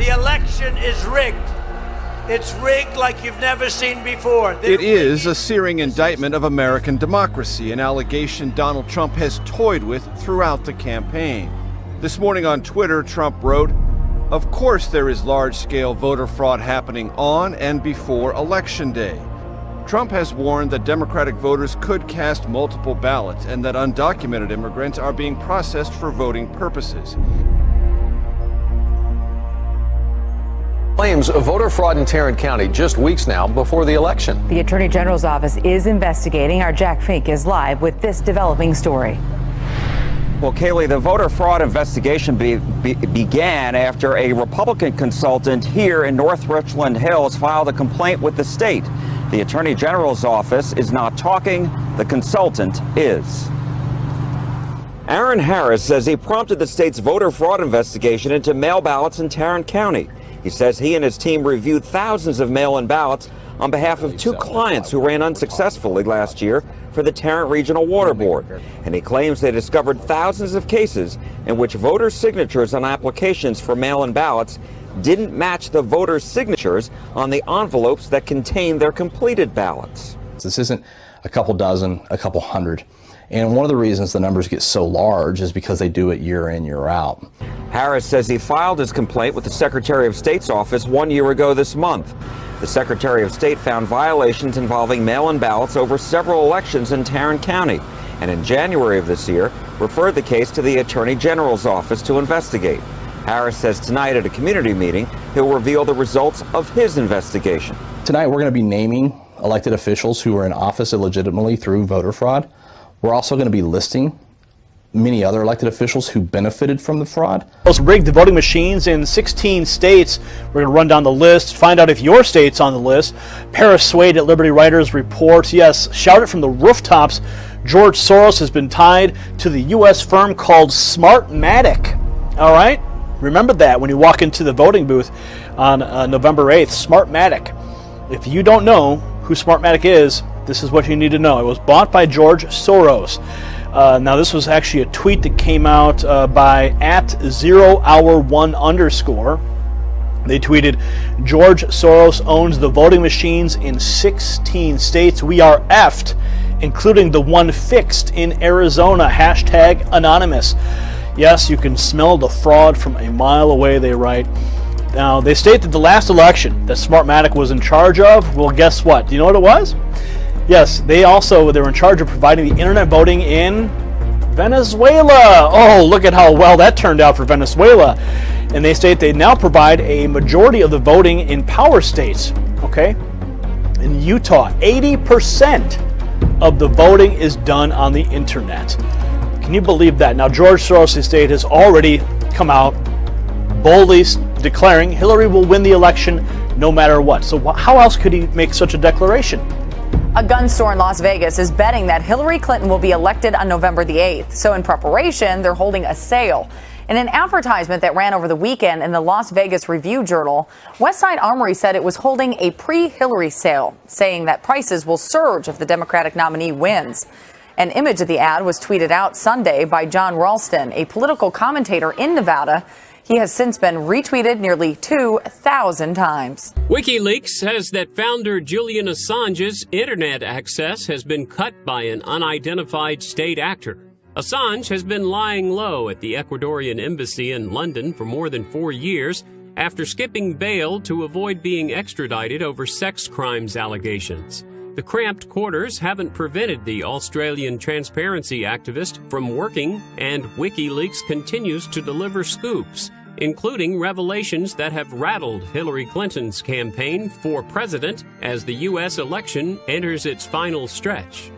The election is rigged. It's rigged like you've never seen before. It is a searing indictment of American democracy, an allegation Donald Trump has toyed with throughout the campaign. This morning on Twitter, Trump wrote, "Of course there is large-scale voter fraud happening on and before Election Day. Trump has warned that Democratic voters could cast multiple ballots and that undocumented immigrants are being processed for voting purposes." Claims of voter fraud in Tarrant County just weeks now before the election. The Attorney General's office is investigating. Our Jack Fink is live with this developing story. Well, Kaylee, the voter fraud investigation began after a Republican consultant here in North Richland Hills filed a complaint with the state. The Attorney General's office is not talking. The consultant is. Aaron Harris says he prompted the state's voter fraud investigation into mail ballots in Tarrant County. He says he and his team reviewed thousands of mail-in ballots on behalf of two clients who ran unsuccessfully last year for the Tarrant Regional Water Board. And he claims they discovered thousands of cases in which voters' signatures on applications for mail-in ballots didn't match the voters' signatures on the envelopes that contained their completed ballots. This isn't a couple dozen, a couple hundred. And one of the reasons the numbers get so large is because they do it year in, year out. Harris says he filed his complaint with the Secretary of State's office 1 year ago this month. The Secretary of State found violations involving mail-in ballots over several elections in Tarrant County, and in January of this year referred the case to the Attorney General's office to investigate. Harris says tonight at a community meeting he'll reveal the results of his investigation. Tonight we're going to be naming elected officials who were in office illegitimately through voter fraud. We're also going to be listing many other elected officials who benefited from the fraud. Those rigged voting machines in 16 states. We're going to run down the list, find out if your state's on the list. Paris Swade at Liberty Writers reports, yes, shout it from the rooftops. George Soros has been tied to the U.S. firm called Smartmatic. All right? Remember that when you walk into the voting booth on November 8th, Smartmatic. If you don't know who Smartmatic is, this is what you need to know. It was bought by George Soros. Now, this was actually a tweet that came out by @0hour1_. They tweeted, George Soros owns the voting machines in 16 states. We are effed, including the one fixed in Arizona. #anonymous. Yes, you can smell the fraud from a mile away, they write. Now, they state that the last election that Smartmatic was in charge of, well, guess what? Do you know what it was? Yes, they were in charge of providing the internet voting in Venezuela. Oh, look at how well that turned out for Venezuela. And they state they now provide a majority of the voting in power states. Okay? In Utah, 80% of the voting is done on the internet. Can you believe that? Now, George Soros' estate has already come out boldly declaring Hillary will win the election no matter what. So how else could he make such a declaration? A gun store in Las Vegas is betting that Hillary Clinton will be elected on November the 8th. So in preparation, they're holding a sale. In an advertisement that ran over the weekend in the Las Vegas Review-Journal, Westside Armory said it was holding a pre-Hillary sale, saying that prices will surge if the Democratic nominee wins. An image of the ad was tweeted out Sunday by John Ralston, a political commentator in Nevada. He has since been retweeted nearly 2,000 times. WikiLeaks says that founder Julian Assange's internet access has been cut by an unidentified state actor. Assange has been lying low at the Ecuadorian embassy in London for more than 4 years after skipping bail to avoid being extradited over sex crimes allegations. The cramped quarters haven't prevented the Australian transparency activist from working, and WikiLeaks continues to deliver scoops, including revelations that have rattled Hillary Clinton's campaign for president as the U.S. election enters its final stretch.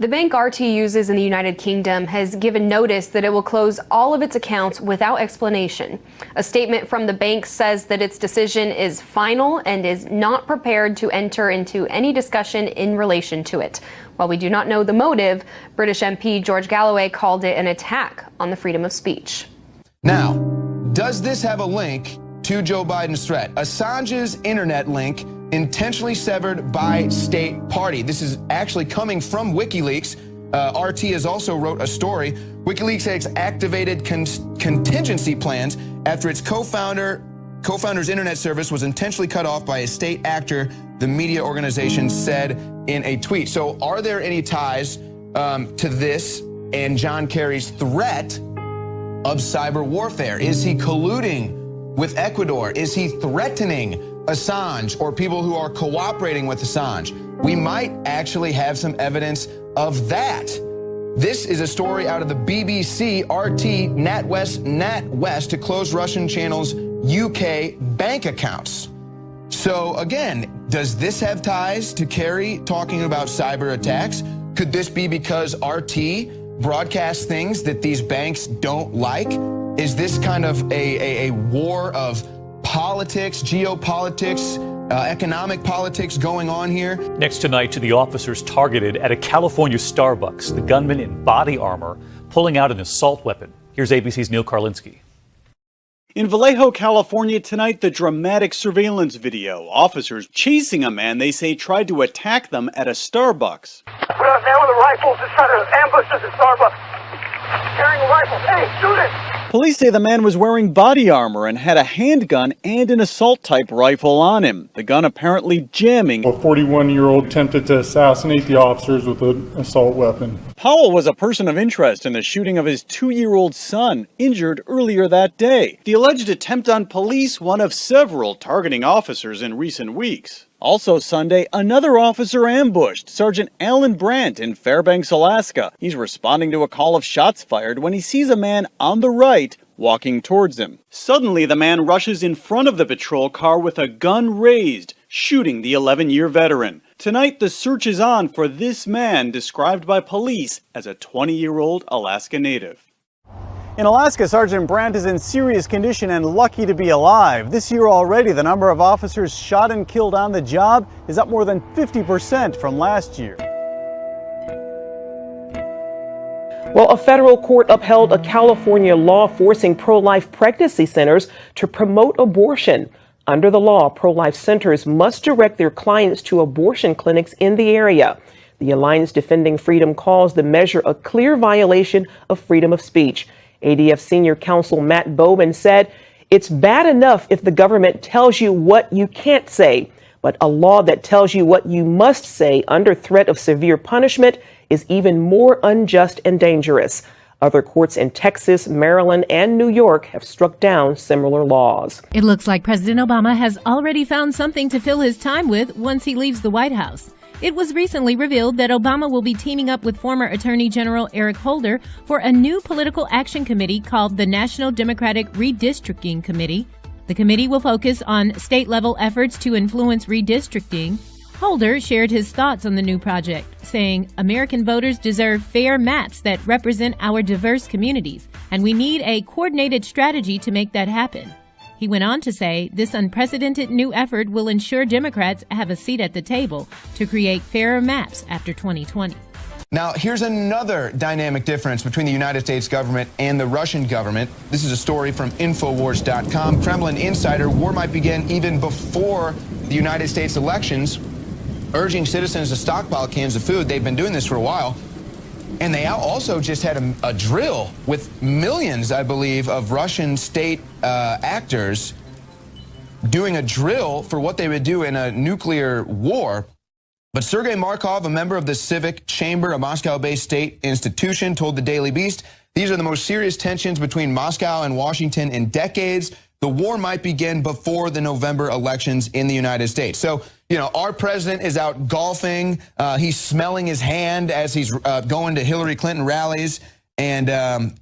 The bank RT uses in the United Kingdom has given notice that it will close all of its accounts without explanation. A statement from the bank says that its decision is final and is not prepared to enter into any discussion in relation to it. While we do not know the motive, British MP George Galloway called it an attack on the freedom of speech. Now, does this have a link to Joe Biden's threat? Assange's internet link intentionally severed by state party. This is actually coming from WikiLeaks. RT has also wrote a story. WikiLeaks has activated contingency plans after its co-founder co-founder's internet service was intentionally cut off by a state actor, the media organization said in a tweet. So are there any ties to this and John Kerry's threat of cyber warfare? Is he colluding with Ecuador? Is he threatening Assange or people who are cooperating with Assange? We might actually have some evidence of that. This is a story out of the BBC, RT, NatWest to close Russian channels' UK bank accounts. So again, does this have ties to Kerry talking about cyber attacks? Could this be because RT broadcasts things that these banks don't like? Is this kind of a war of politics, geopolitics, economic politics going on here? Next tonight to the officers targeted at a California Starbucks, the gunman in body armor pulling out an assault weapon. Here's ABC's Neil Karlinski. In Vallejo, California tonight, the dramatic surveillance video. Officers chasing a man they say tried to attack them at a Starbucks. We have a man with a rifle just trying to ambush us at Starbucks. Carrying a rifle. Hey, shoot it! Police say the man was wearing body armor and had a handgun and an assault-type rifle on him. The gun apparently jamming. A 41-year-old attempted to assassinate the officers with an assault weapon. Powell was a person of interest in the shooting of his 2-year-old son, injured earlier that day. The alleged attempt on police, one of several targeting officers in recent weeks. Also Sunday, another officer ambushed, Sergeant Alan Brandt in Fairbanks, Alaska. He's responding to a call of shots fired when he sees a man on the right walking towards him. Suddenly, the man rushes in front of the patrol car with a gun raised, shooting the 11-year veteran. Tonight, the search is on for this man, described by police as a 20-year-old Alaska native. In Alaska, Sergeant Brandt is in serious condition and lucky to be alive. This year already, the number of officers shot and killed on the job is up more than 50% from last year. Well, a federal court upheld a California law forcing pro-life pregnancy centers to promote abortion. Under the law, pro-life centers must direct their clients to abortion clinics in the area. The Alliance Defending Freedom calls the measure a clear violation of freedom of speech. ADF Senior Counsel Matt Bowman said, "It's bad enough if the government tells you what you can't say, but a law that tells you what you must say under threat of severe punishment is even more unjust and dangerous." Other courts in Texas, Maryland, and New York have struck down similar laws. It looks like President Obama has already found something to fill his time with once he leaves the White House. It was recently revealed that Obama will be teaming up with former Attorney General Eric Holder for a new political action committee called the National Democratic Redistricting Committee. The committee will focus on state-level efforts to influence redistricting. Holder shared his thoughts on the new project, saying, "American voters deserve fair maps that represent our diverse communities, and we need a coordinated strategy to make that happen." He went on to say this unprecedented new effort will ensure Democrats have a seat at the table to create fairer maps after 2020. Now, here's another dynamic difference between the United States government and the Russian government. This is a story from Infowars.com. Kremlin insider, war might begin even before the United States elections, urging citizens to stockpile cans of food. They've been doing this for a while. And they also just had a drill with millions, I believe, of Russian state actors doing a drill for what they would do in a nuclear war. But Sergei Markov, a member of the Civic Chamber, a Moscow-based state institution, told the Daily Beast, "These are the most serious tensions between Moscow and Washington in decades. The war might begin before the November elections in the United States." So, you know, our president is out golfing. He's smelling his hand as he's going to Hillary Clinton rallies. And,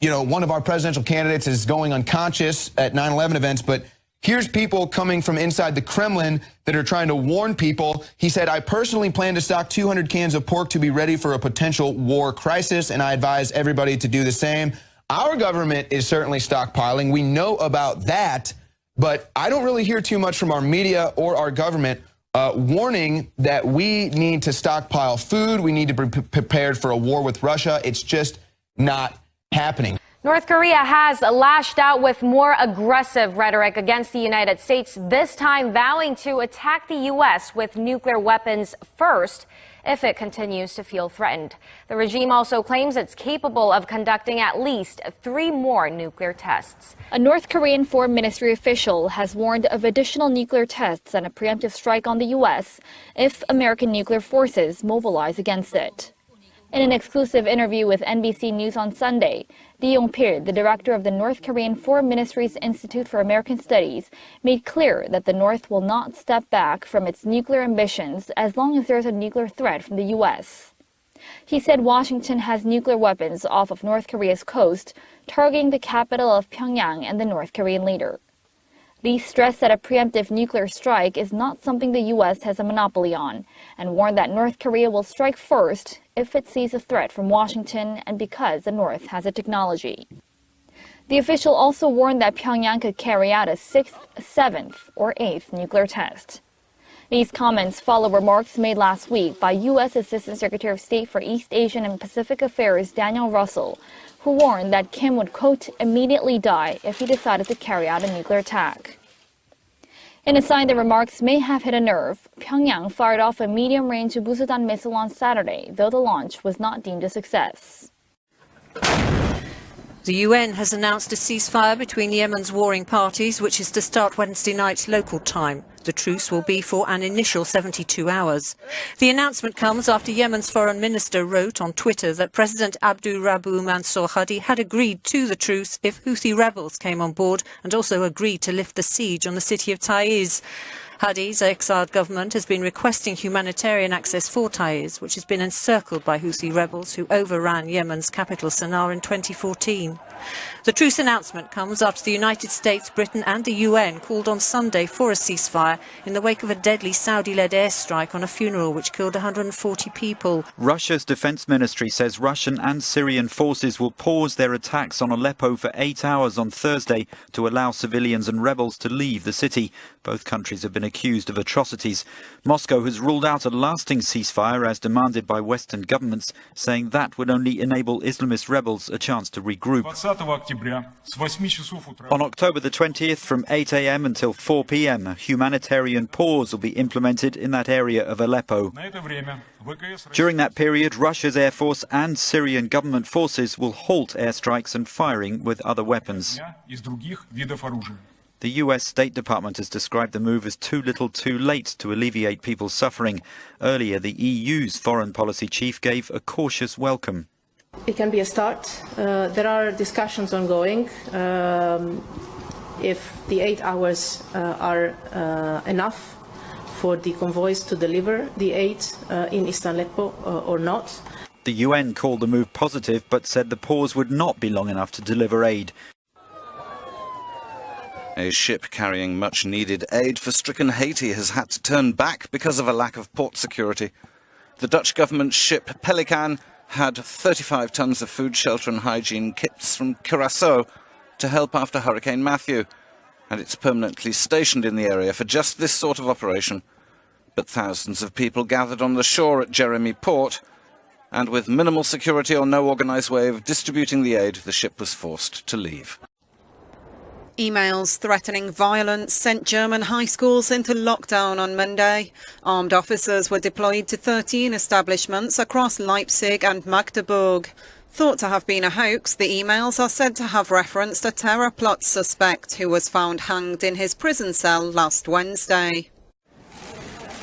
you know, one of our presidential candidates is going unconscious at 9/11 events. But here's people coming from inside the Kremlin that are trying to warn people. He said, "I personally plan to stock 200 cans of pork to be ready for a potential war crisis, and I advise everybody to do the same." Our government is certainly stockpiling. We know about that, but I don't really hear too much from our media or our government warning that we need to stockpile food. We need to be prepared for a war with Russia. It's just not happening. North Korea has lashed out with more aggressive rhetoric against the United States, this time vowing to attack the U.S. with nuclear weapons first if it continues to feel threatened. The regime also claims it's capable of conducting at least 3 more nuclear tests. A North Korean Foreign Ministry official has warned of additional nuclear tests and a preemptive strike on the U.S. if American nuclear forces mobilize against it. In an exclusive interview with NBC News on Sunday, Lee Yong-pil, the director of the North Korean Foreign Ministry's Institute for American Studies, made clear that the North will not step back from its nuclear ambitions as long as there is a nuclear threat from the U.S. He said Washington has nuclear weapons off of North Korea's coast, targeting the capital of Pyongyang and the North Korean leader. Lee stressed that a preemptive nuclear strike is not something the U.S. has a monopoly on, and warned that North Korea will strike first if it sees a threat from Washington and because the North has the technology. The official also warned that Pyongyang could carry out a 6th, 7th, or 8th nuclear test. These comments follow remarks made last week by U.S. Assistant Secretary of State for East Asian and Pacific Affairs Daniel Russell, who warned that Kim would, quote, immediately die if he decided to carry out a nuclear attack. In a sign the remarks may have hit a nerve, Pyongyang fired off a medium-range Busudan missile on Saturday, though the launch was not deemed a success. The UN has announced a ceasefire between Yemen's warring parties, which is to start Wednesday night local time. The truce will be for an initial 72 hours. The announcement comes after Yemen's foreign minister wrote on Twitter that President Abdul Rabu Mansour Hadi had agreed to the truce if Houthi rebels came on board and also agreed to lift the siege on the city of Taiz. Hadi's exiled government has been requesting humanitarian access for Taiz, which has been encircled by Houthi rebels who overran Yemen's capital Sana'a in 2014. The truce announcement comes after the United States, Britain and the UN called on Sunday for a ceasefire in the wake of a deadly Saudi-led airstrike on a funeral which killed 140 people. Russia's defense ministry says Russian and Syrian forces will pause their attacks on Aleppo for 8 hours on Thursday to allow civilians and rebels to leave the city. Both countries have been accused of atrocities. Moscow has ruled out a lasting ceasefire as demanded by Western governments, saying that would only enable Islamist rebels a chance to regroup. On October the 20th, from 8 a.m. until 4 p.m, a humanitarian pause will be implemented in that area of Aleppo. During that period, Russia's Air Force and Syrian government forces will halt airstrikes and firing with other weapons. The US State Department has described the move as too little too late to alleviate people's suffering. Earlier, the EU's foreign policy chief gave a cautious welcome. It can be a start. There are discussions ongoing. If the 8 hours are enough for the convoys to deliver the aid in East Aleppo or not. The UN called the move positive but said the pause would not be long enough to deliver aid. A ship carrying much-needed aid for stricken Haiti has had to turn back because of a lack of port security. The Dutch government ship Pelican had 35 tons of food, shelter and hygiene kits from Curaçao to help after Hurricane Matthew, and it's permanently stationed in the area for just this sort of operation. But thousands of people gathered on the shore at Jeremy Port, and with minimal security or no organised way of distributing the aid, the ship was forced to leave. Emails threatening violence sent German high schools into lockdown on Monday. Armed officers were deployed to 13 establishments across Leipzig and Magdeburg. Thought to have been a hoax, the emails are said to have referenced a terror plot suspect who was found hanged in his prison cell last Wednesday.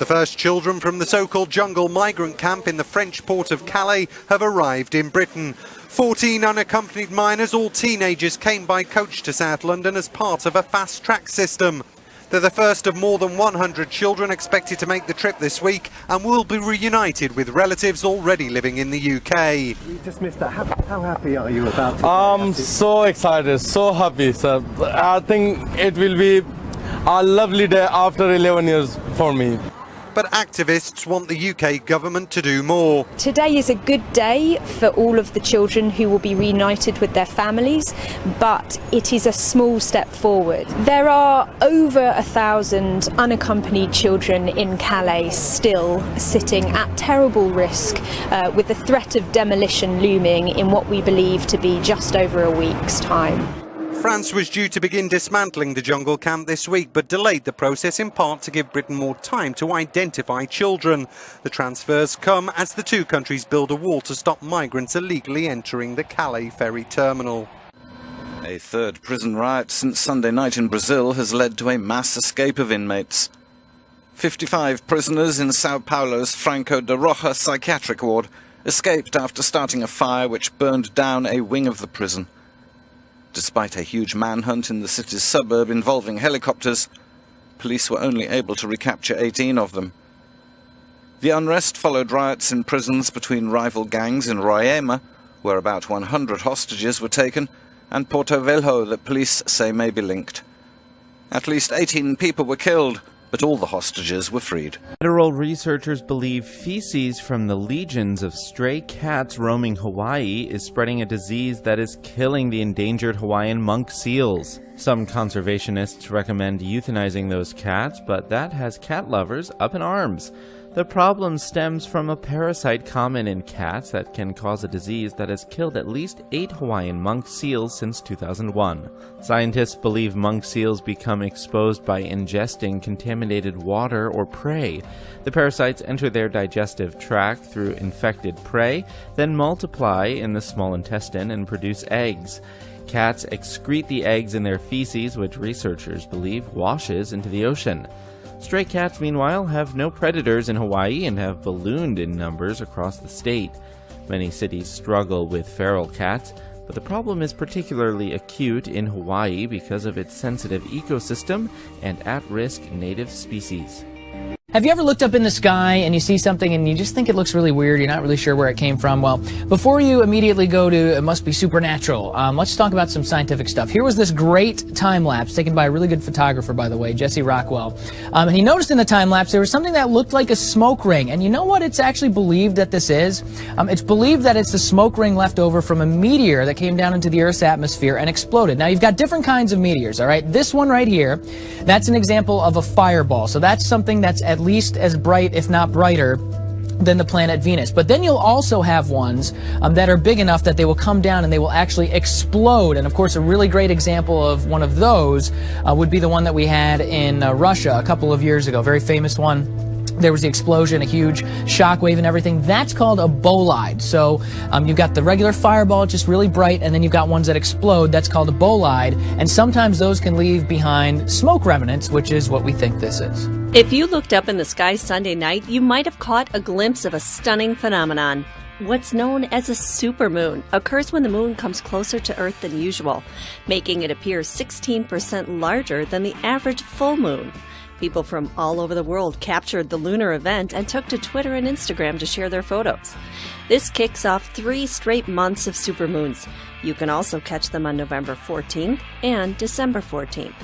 The first children from the so-called jungle migrant camp in the French port of Calais have arrived in Britain. 14 unaccompanied minors, all teenagers, came by coach to South London as part of a fast-track system. They're the first of more than 100 children expected to make the trip this week and will be reunited with relatives already living in the UK. We just missed that. How happy are you about it? I'm so excited, so happy, sir. I think it will be a lovely day after 11 years for me. but activists want the UK government to do more. Today is a good day for all of the children who will be reunited with their families, but it is a small step forward. There are over 1,000 unaccompanied children in Calais still sitting at terrible risk with the threat of demolition looming in what we believe to be just over a week's time. France was due to begin dismantling the jungle camp this week, but delayed the process in part to give Britain more time to identify children. The transfers come as the two countries build a wall to stop migrants illegally entering the Calais ferry terminal. A third prison riot since Sunday night in Brazil has led to a mass escape of inmates. 55 prisoners in Sao Paulo's Franco de Rocha psychiatric ward escaped after starting a fire which burned down a wing of the prison. Despite a huge manhunt in the city's suburb involving helicopters, police were only able to recapture 18 of them. The unrest followed riots in prisons between rival gangs in Roraima, where about 100 hostages were taken, and Porto Velho that police say may be linked. At least 18 people were killed, but all the hostages were freed. Federal researchers believe feces from the legions of stray cats roaming Hawaii is spreading a disease that is killing the endangered Hawaiian monk seals. Some conservationists recommend euthanizing those cats, but that has cat lovers up in arms. The problem stems from a parasite common in cats that can cause a disease that has killed at least 8 Hawaiian monk seals since 2001. Scientists believe monk seals become exposed by ingesting contaminated water or prey. The parasites enter their digestive tract through infected prey, then multiply in the small intestine and produce eggs. Cats excrete the eggs in their feces, which researchers believe washes into the ocean. Stray cats, meanwhile, have no predators in Hawaii and have ballooned in numbers across the state. Many cities struggle with feral cats, but the problem is particularly acute in Hawaii because of its sensitive ecosystem and at-risk native species. Have you ever looked up in the sky and you see something and you just think it looks really weird, you're not really sure where it came from? Well, before you immediately go to it must be supernatural, let's talk about some scientific stuff. Here was this great time-lapse taken by a really good photographer, by the way, Jesse Rockwell. And he noticed in the time-lapse there was something that looked like a smoke ring. And you know what it's actually believed that this is? It's believed that it's the smoke ring left over from a meteor that came down into the Earth's atmosphere and exploded. Now, you've got different kinds of meteors, all right? This one right here, that's an example of a fireball. So that's something that's at least as bright, if not brighter, than the planet Venus. But then you'll also have ones that are big enough that they will come down and they will actually explode. And of course, a really great example of one of those would be the one that we had in Russia a couple of years ago. Very famous one. There was the explosion, a huge shockwave and everything. That's called a bolide. So you've got the regular fireball, just really bright, and then you've got ones that explode. That's called a bolide. And sometimes those can leave behind smoke remnants, which is what we think this is. If you looked up in the sky Sunday night, you might have caught a glimpse of a stunning phenomenon. What's known as a supermoon occurs when the moon comes closer to Earth than usual, making it appear 16% larger than the average full moon. People from all over the world captured the lunar event and took to Twitter and Instagram to share their photos. This kicks off 3 straight months of supermoons. You can also catch them on November 14th and December 14th.